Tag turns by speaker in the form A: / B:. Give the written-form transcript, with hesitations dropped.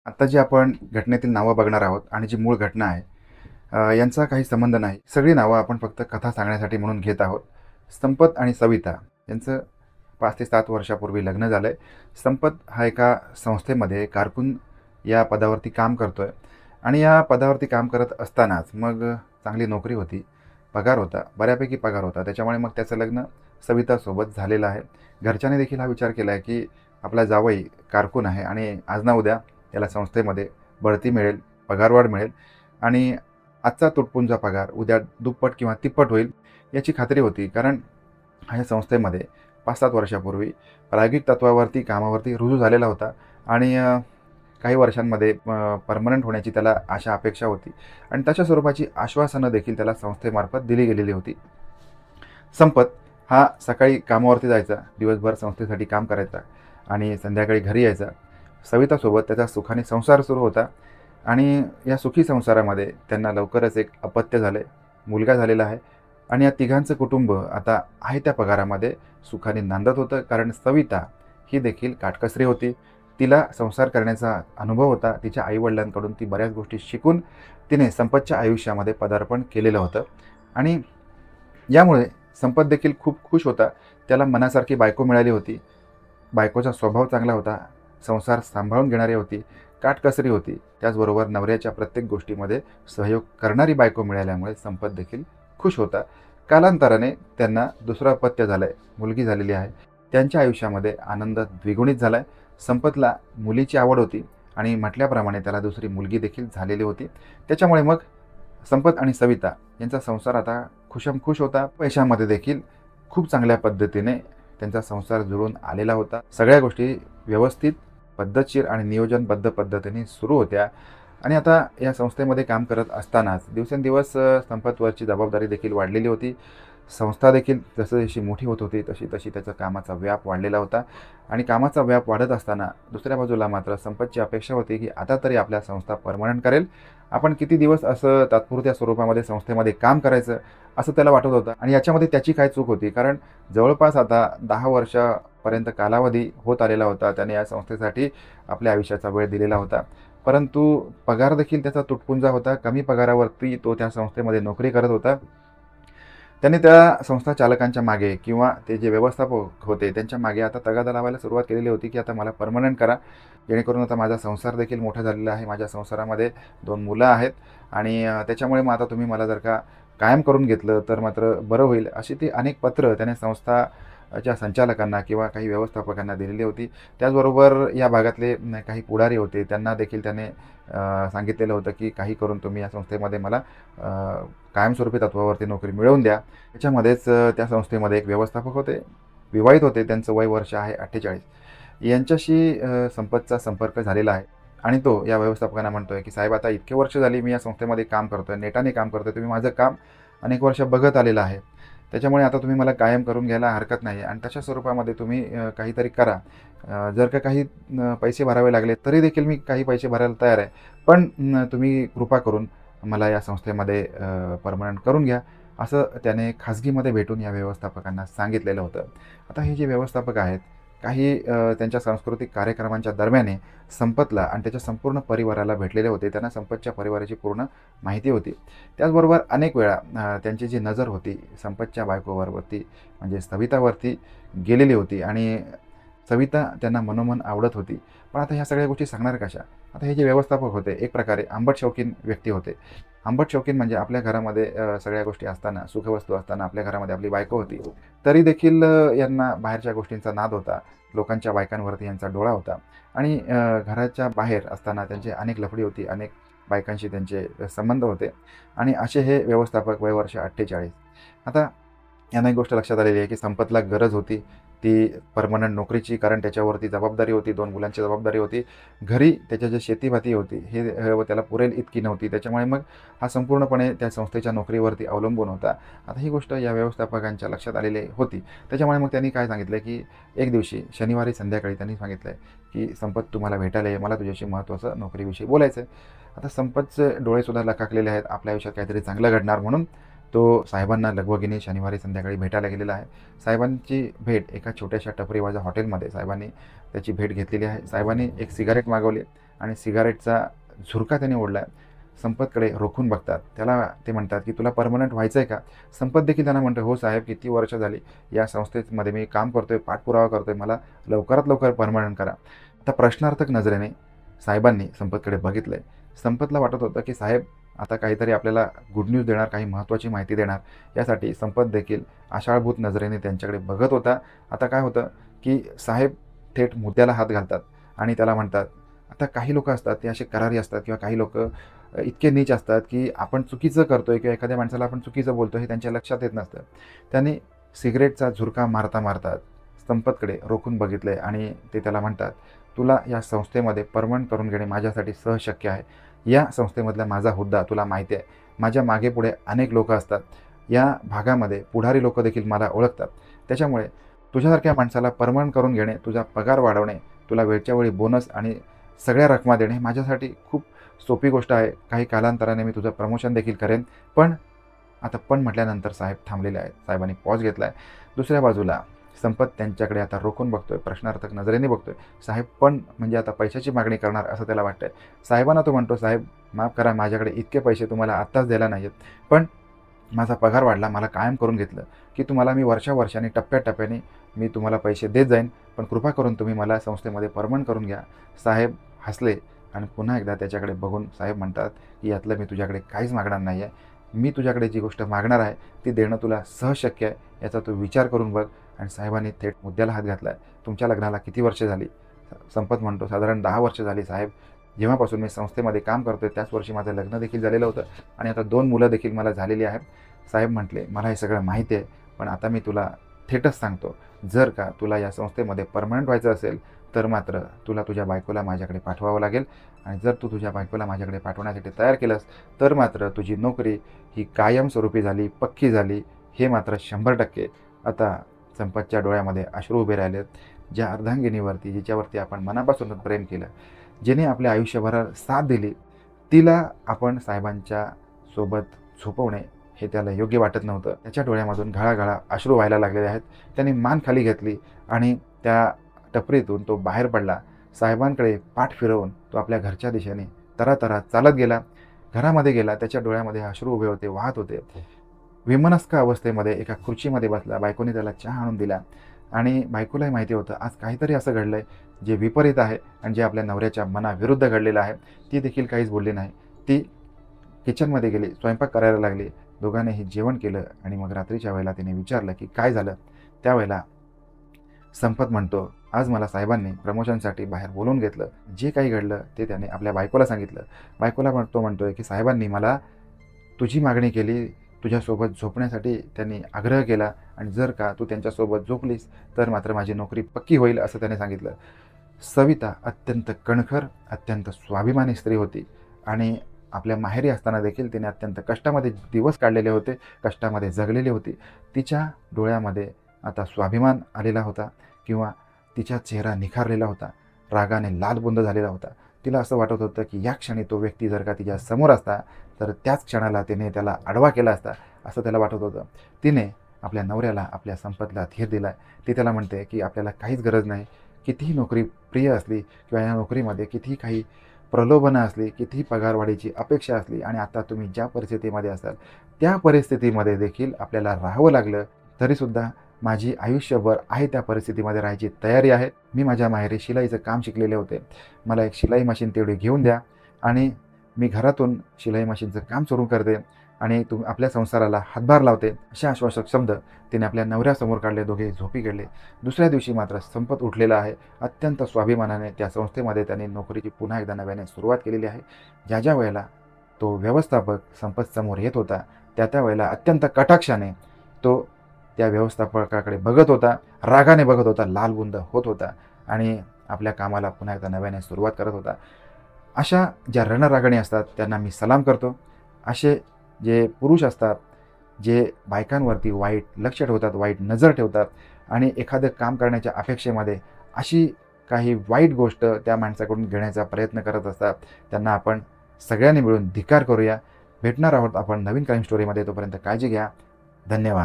A: आता जी आपण घटनेतील नावं बघणार आहोत आणि जी मूळ घटना आहे यांचा काही संबंध नाही. सगळी नावं आपण फक्त कथा सांगण्यासाठी म्हणून घेत आहोत. संपत आणि सविता यांचं 5 ते 7 वर्षापूर्वी लग्न झालंय. संपत हा एका संस्थेमध्ये कारकून या पदावरती काम करतोय आणि या पदावरती काम करत असतानाच मग चांगली नोकरी होती, पगार होता, बऱ्यापैकी पगार होता. त्याच्यामुळे मग त्याचं लग्न सवितासोबत झालेलं आहे. घरच्यांनी देखील हा विचार केला आहे, की आपला जावई कारकून आहे आणि आज ना उद्या त्याला संस्थेमध्ये बढती मिळेल, पगारवाढ मिळेल आणि आजचा तुटपुंजा पगार उद्या दुप्पट किंवा तिप्पट होईल याची खात्री होती. कारण ह्या संस्थेमध्ये 5-7 वर्षापूर्वी प्रायोगिक तत्त्वावरती कामावरती रुजू झालेला होता आणि काही वर्षांमध्ये परमनंट होण्याची त्याला आशा अपेक्षा होती आणि तशा स्वरूपाची आश्वासनं देखील त्याला संस्थेमार्फत दिली गेलेली होती. संपत हा सकाळी कामावरती जायचा, दिवसभर संस्थेसाठी काम करायचा आणि संध्याकाळी घरी यायचा. सवितासोबत त्याचा सुखाने संसार सुरू होता आणि या सुखी संसारामध्ये त्यांना लवकरच एक अपत्य झाले, मुलगा झालेला आहे आणि या तिघांचं कुटुंब आता आहे त्या पगारामध्ये सुखाने नांदत होतं. कारण सविता ही देखील काटकसरी होती. तिला संसार करण्याचा अनुभव होता. तिच्या आईवडिलांकडून ती बऱ्याच गोष्टी शिकून तिने संपतच्या आयुष्यामध्ये पदार्पण केलेलं होतं आणि यामुळे संपत देखील खूप खुश होता. त्याला मनासारखी बायको मिळाली होती. बायकोचा स्वभाव चांगला होता, संसार सांभाळून घेणारी होती, काटकसरी होती. त्याचबरोबर नवऱ्याच्या प्रत्येक गोष्टीमध्ये सहयोग करणारी बायको मिळाल्यामुळे संपत देखील खुश होता. कालांतराने त्यांना दुसरं अपत्य झालं आहे, मुलगी झालेली आहे. त्यांच्या आयुष्यामध्ये आनंद द्विगुणित झाला आहे. संपतला मुलीची आवड होती आणि म्हटल्याप्रमाणे त्याला दुसरी मुलगी देखील झालेली होती. त्याच्यामुळे मग संपत आणि सविता यांचा संसार आता खुशामखुश होता. पैशामध्ये देखील खूप चांगल्या पद्धतीने त्यांचा संसार जुळून आलेला होता. सगळ्या गोष्टी व्यवस्थित, पद्धतशीर आणि नियोजनबद्ध पद्धतीने सुरू होत्या आणि आता या संस्थेमध्ये काम करत असतानाच दिवसेंदिवस संपतवरची जबाबदारी देखील वाढलेली होती. संस्था देखील जशी मोठी होत होती तशी तशी त्याचा कामाचा व्याप वाढलेला होता आणि कामाचा व्याप वाढत असताना दुसऱ्या बाजूला मात्र संपतची अपेक्षा होती, की आता तरी आपल्या संस्था परमनंट करेल. आपण किती दिवस असं तात्पुरत्या स्वरूपामध्ये संस्थेमध्ये काम करायचं असं त्याला वाटत होतं आणि याच्यामध्ये त्याची काय चूक होती. कारण जवळपास आता 10 वर्षापर्यंत कालावधी होत आलेला होता. त्याने या संस्थेसाठी आपल्या आयुष्याचा वेळ दिलेला होता. परंतु पगार देखील त्याचा तुटपुंजा होता. कमी पगारावरती तो त्या संस्थेमध्ये नोकरी करत होता. त्यांनी त्या संस्था चालकांच्या मागे किंवा ते जे व्यवस्थापक होते त्यांच्या मागे आता तगादा लावायला सुरुवात केलेली होती, की आता मला परमनंट करा, जेणेकरून आता माझा संसार देखील मोठा झालेला आहे. माझ्या संसारामध्ये 2 मुलं आहेत आणि त्याच्यामुळे मग आता तुम्ही मला जर का कायम करून घेतलं तर मात्र बरं होईल. अशी ती अनेक पत्र त्याने संस्थाच्या संचालकांना किंवा काही व्यवस्थापकांना दिलेली होती. त्याचबरोबर या भागातले काही पुढारी होते त्यांना देखील त्याने सांगितलेलं होतं, की काही करून तुम्ही या संस्थेमध्ये मला कायमस्वरूपी तत्त्वावरती नोकरी मिळवून द्या. त्याच्यामध्येच त्या संस्थेमध्ये एक व्यवस्थापक होते, विवाहित होते. त्यांचं वय वर्ष आहे 48. यांच्याशी संपतचा संपर्क झालेला आहे आणि तो या व्यवस्थापकांना म्हणतोय, की साहेब आता इतके वर्ष झाली मी या संस्थेमध्ये काम करतोय, नेटाने काम करतोय. तुम्ही माझं काम अनेक वर्ष बघत आलेलं आहे. त्याच्यामुळे आता तुम्ही मला कायम करून घ्यायला हरकत नाही आणि तशा स्वरूपामध्ये तुम्ही काहीतरी करा. जर का काही पैसे भरावे लागले तरी देखील मी काही पैसे भरायला तयार आहे. पण तुम्ही कृपा करून मला या संस्थेमध्ये परमनंट करून घ्या, असं त्याने खाजगीमध्ये भेटून या व्यवस्थापकांना सांगितलेलं होतं. आता हे जे व्यवस्थापक आहेत, काही त्यांच्या सांस्कृतिक कार्यक्रमांच्या दरम्यान संपतला आणि त्याच्या संपूर्ण परिवाराला भेटलेले होते. त्यांना संपतच्या परिवाराची पूर्ण माहिती होती. त्याचबरोबर अनेक वेळा त्यांची जी नजर होती संपतच्या बायकोवरती म्हणजे सवितावरती गेलेली होती आणि सविता त्यांना मनोमन आवडत होती. पण आता ह्या सगळ्या गोष्टी सांगणार कशा? आता हे जे व्यवस्थापक होते एक प्रकारे आंबट शौकीन व्यक्ती होते. आंबट शौकीन म्हणजे आपल्या घरामध्ये सगळ्या गोष्टी असताना, सुखवस्तू असताना आपल्या घरामध्ये आपली बायको होती. तरी देखील यांना बाहेरच्या गोष्टींचा नाद होता. लोकांच्या बायकांवरती यांचा डोळा होता आणि घराच्या बाहेर असताना त्यांची अनेक लफडी होती. अनेक बायकांशी त्यांचे संबंध होते आणि असे हे व्यवस्थापक वय वर्ष 48. आता यांना एक गोष्ट लक्षात आलेली आहे, की संपतला गरज होती ती परमनंट नोकरीची. कारण त्याच्यावरती जबाबदारी होती, 2 मुलांची जबाबदारी होती. घरी त्याच्या जे शेतीभाती होती हे त्याला पुरेल इतकी नव्हती. त्याच्यामुळे मग हा संपूर्णपणे त्या संस्थेच्या नोकरीवरती अवलंबून होता. आता ही गोष्ट या व्यवस्थापकांच्या लक्षात आलेली होती. त्याच्यामुळे मग त्यांनी काय सांगितलं, की एक दिवशी शनिवारी संध्याकाळी त्यांनी सांगितलं, की संपत तुम्हाला भेटायला ये, मला तुझ्याशी महत्त्वाचं नोकरीविषयी बोलायचं आहे. आता संपतचे डोळेसुद्धा लकाकलेले आहेत. आपल्या आयुष्यात काहीतरी चांगलं घडणार म्हणून तो साहेबांना लगबगीने शनिवारी संध्याकाळी भेटायला गेलेला आहे. साहेबांची भेट एका छोट्याशा टपरीवाल्या हॉटेलमध्ये साहेबांनी त्याची भेट घेतलेली आहे. साहेबांनी एक सिगारेट मागवली आणि सिगारेटचा झुरका त्याने ओढला आहे. संपतकडे रोखून बघतात. त्याला ते म्हणतात की तुला परमनंट व्हायचं आहे का? संपत देखील त्यांना म्हणतो, हो साहेब, किती वर्ष झाली या संस्थेमध्ये मी काम करतोय, पाठपुरावा करतोय, मला लवकरात लवकर परमनंट करा. आता प्रश्नार्थक नजरेने साहेबांनी संपतकडे बघितलंय. संपतला वाटत होतं की साहेब आता काहीतरी आपल्याला गुड न्यूज देणार, काही महत्त्वाची माहिती देणार. यासाठी संपत देखील आशाळभूत नजरेने त्यांच्याकडे बघत होता. आता काय होतं की साहेब थेट मुद्द्याला हात घालतात आणि त्याला म्हणतात, आता काही लोक असतात ते असे करारी असतात किंवा काही लोक इतके नीच असतात की आपण चुकीचं करतोय किंवा एखाद्या माणसाला आपण चुकीचं बोलतो हे त्यांच्या लक्षात येत नसतं. त्यांनी सिगरेटचा झुरका मारता मारता संपतकडे रोखून बघितले आणि ते त्याला म्हणतात, तुला या संस्थेमध्ये परमनंट करून घेणे माझ्यासाठी सहज शक्य आहे. या संस्थेमधला माझा हुद्दा तुला माहिती आहे. माझ्या मागे पुढे अनेक लोक असतात. या भागामध्ये पुढारी लोक देखील मला ओळखतात. त्याच्यामुळे तुझ्यासारख्या माणसाला परमनंट करून घेणे, तुझा पगार वाढवणे, तुला वेळच्या वेळी बोनस आणि सगळ्या रकमा देणे माझ्यासाठी खूप सोपी गोष्ट आहे. काही कालांतराने मी तुझं प्रमोशन देखील करेन. पण आता पण म्हटल्यानंतर साहेब थांबलेले आहेत. साहेबांनी पॉज घेतला आहे. दुसऱ्या बाजूला संपत त्यांच्याकडे आता रोखून बघतोय, प्रश्नार्थक नजरेने बघतोय. साहेब पण म्हणजे आता पैशाची मागणी करणार असं त्याला वाटतंय. साहेबांना तो म्हणतो, साहेब माफ करा, माझ्याकडे इतके पैसे तुम्हाला आत्ताच द्यायला नाही आहेत, पण माझा पगार वाढला, मला कायम करून घेतलं की तुम्हाला मी वर्षावर्षाने टप्प्याटप्प्याने मी तुम्हाला पैसे देत जाईन, पण कृपा करून तुम्ही मला संस्थेमध्ये परमनंट करून घ्या. साहेब हसले आणि पुन्हा एकदा त्याच्याकडे बघून साहेब म्हणतात की यातलं मी तुझ्याकडे काहीच मागणार नाही आहे. मी तुझ्याकडे जी गोष्ट मागणार आहे ती देणं तुला सहज शक्य आहे, याचा तू विचार करून बघ. आणि साहेबांनी थेट मुद्द्याला हात घातला आहे. तुमच्या लग्नाला किती वर्ष झाली? संपत म्हणतो, साधारण 10 वर्ष झाली साहेब. जेव्हापासून मी संस्थेमध्ये काम करतोय त्याच वर्षी माझं लग्न देखील झालेलं होतं आणि आता 2 मुलं देखील मला झालेली आहेत. साहेब म्हटले, मला हे सगळं माहिती आहे, पण आता मी तुला थेटच सांगतो, जर का तुला या संस्थेमध्ये परमनंट व्हायचं असेल तर मात्र तुला तुझ्या बायकोला माझ्याकडे पाठवावं लागेल. आणि जर तू तुझ्या बायकोला माझ्याकडे पाठवण्यासाठी तयार केलंस तर मात्र तुझी नोकरी ही कायमस्वरूपी झाली, पक्की झाली, हे मात्र 100%. आता संपतच्या डोळ्यामध्ये अश्रू उभे राहिलेत. ज्या अर्धांगिनीवरती, जिच्यावरती आपण मनापासून प्रेम केलं, जिने आपल्या आयुष्यभर साथ दिली, तिला आपण साहेबांच्या सोबत झोपवणे हे त्याला योग्य वाटत नव्हतं. त्याच्या डोळ्यामधून घळाघळा अश्रू व्हायला लागलेले आहेत. त्याने मान खाली घेतली आणि त्या टपरीतून तो बाहेर पडला. साहेबांकडे पाठ फिरवून तो आपल्या घरच्या दिशेने तरातरा चालत गेला. घरामध्ये गेला. त्याच्या डोळ्यामध्ये अश्रू उभे होते, वाहत होते. विमनस्क अवस्थेमध्ये एका खुर्चीमध्ये बसला. बायकोने त्याला चहा आणून दिला आणि बायकोलाही माहिती होतं आज काहीतरी असं घडलंय जे विपरीत आहे आणि जे आपल्या नवऱ्याच्या मनाविरुद्ध घडलेलं आहे. ती देखील काहीच बोलली नाही. ती किचनमध्ये गेली, स्वयंपाक करायला लागली. दोघांनीही जेवण केलं आणि मग रात्रीच्या वेळेला तिने विचारलं की काय झालं. त्यावेळेला संपत म्हणतो, आज मला साहेबांनी प्रमोशनसाठी बाहेर बोलवून घेतलं. जे काही घडलं ते त्याने आपल्या बायकोला सांगितलं. बायकोला म्हणतोय की साहेबांनी मला तुझी मागणी केली, तुझ्यासोबत झोपण्यासाठी त्यांनी आग्रह केला आणि जर का तू त्यांच्यासोबत झोपलीस तर मात्र माझी नोकरी पक्की होईल असं त्याने सांगितलं. सविता अत्यंत कणखर, अत्यंत स्वाभिमानी स्त्री होती आणि आपल्या माहेरी असताना देखील तिने अत्यंत कष्टामध्ये दिवस काढलेले होते, कष्टामध्ये जगलेली होती. तिच्या डोळ्यामध्ये आता स्वाभिमान आलेला होता किंवा तिचा चेहरा निखारलेला होता, रागाने लालबुंद झालेला होता. तिला असं वाटत होतं की या क्षणी तो व्यक्ती जर का तिच्या समोर असता तर त्याच क्षणाला तिने त्याला आडवा केला असता असं त्याला वाटत होतं. तिने आपल्या नवऱ्याला, आपल्या संपतला धीर दिला. ती त्याला म्हणते की आपल्याला काहीच गरज नाही. कितीही नोकरी प्रिय असली किंवा या नोकरीमध्ये कितीही काही प्रलोभनं असली, कितीही पगारवाढीची अपेक्षा असली आणि आता तुम्ही ज्या परिस्थितीमध्ये असाल त्या परिस्थितीमध्ये देखील आपल्याला राहावं लागलं तरीसुद्धा माझी आयुष्यभर आहे त्या परिस्थितीमध्ये राहायची तयारी आहे. मी माझ्या माहेरी शिलाईचं काम शिकलेले होते. मला एक शिलाई मशीन तेवढी घेऊन द्या आणि मी घरातून शिलाई मशीनचं काम सुरू करते आणि आपल्या संसाराला हातभार लावते. अशा आश्वासक शब्द तिने आपल्या नवऱ्यासमोर काढले. दोघे झोपी गेले. दुसऱ्या दिवशी मात्र संपत उठलेला आहे. अत्यंत स्वाभिमानाने त्या संस्थेमध्ये त्याने नोकरीची पुन्हा एकदा नव्याने सुरुवात केलेली आहे. ज्या वेळेला तो व्यवस्थापक संपत समोर येत होता त्या वेळेला अत्यंत कटाक्षाने तो त्या व्यवस्थापकाकडे बघत होता, रागाने बघत होता, लालबुंद होत होता आणि आपल्या कामाला पुन्हा एकदा नव्याने सुरुवात करत होता. अशा ज्या रणरागिणी असतात त्यांना मी सलाम करतो. असे जे पुरुष असतात जे बायकांवरती वाईट लक्ष ठेवतात, वाईट नजर ठेवतात आणि एखादं काम करण्याच्या अपेक्षेमध्ये अशी काही वाईट गोष्ट त्या माणसाकडून घेण्याचा प्रयत्न करत असतात, त्यांना आपण सगळ्यांनी मिळून धिक्कार करूया. भेटणार आहोत आपण नवीन क्राईम स्टोरीमध्ये. तोपर्यंत काळजी घ्या. धन्यवाद.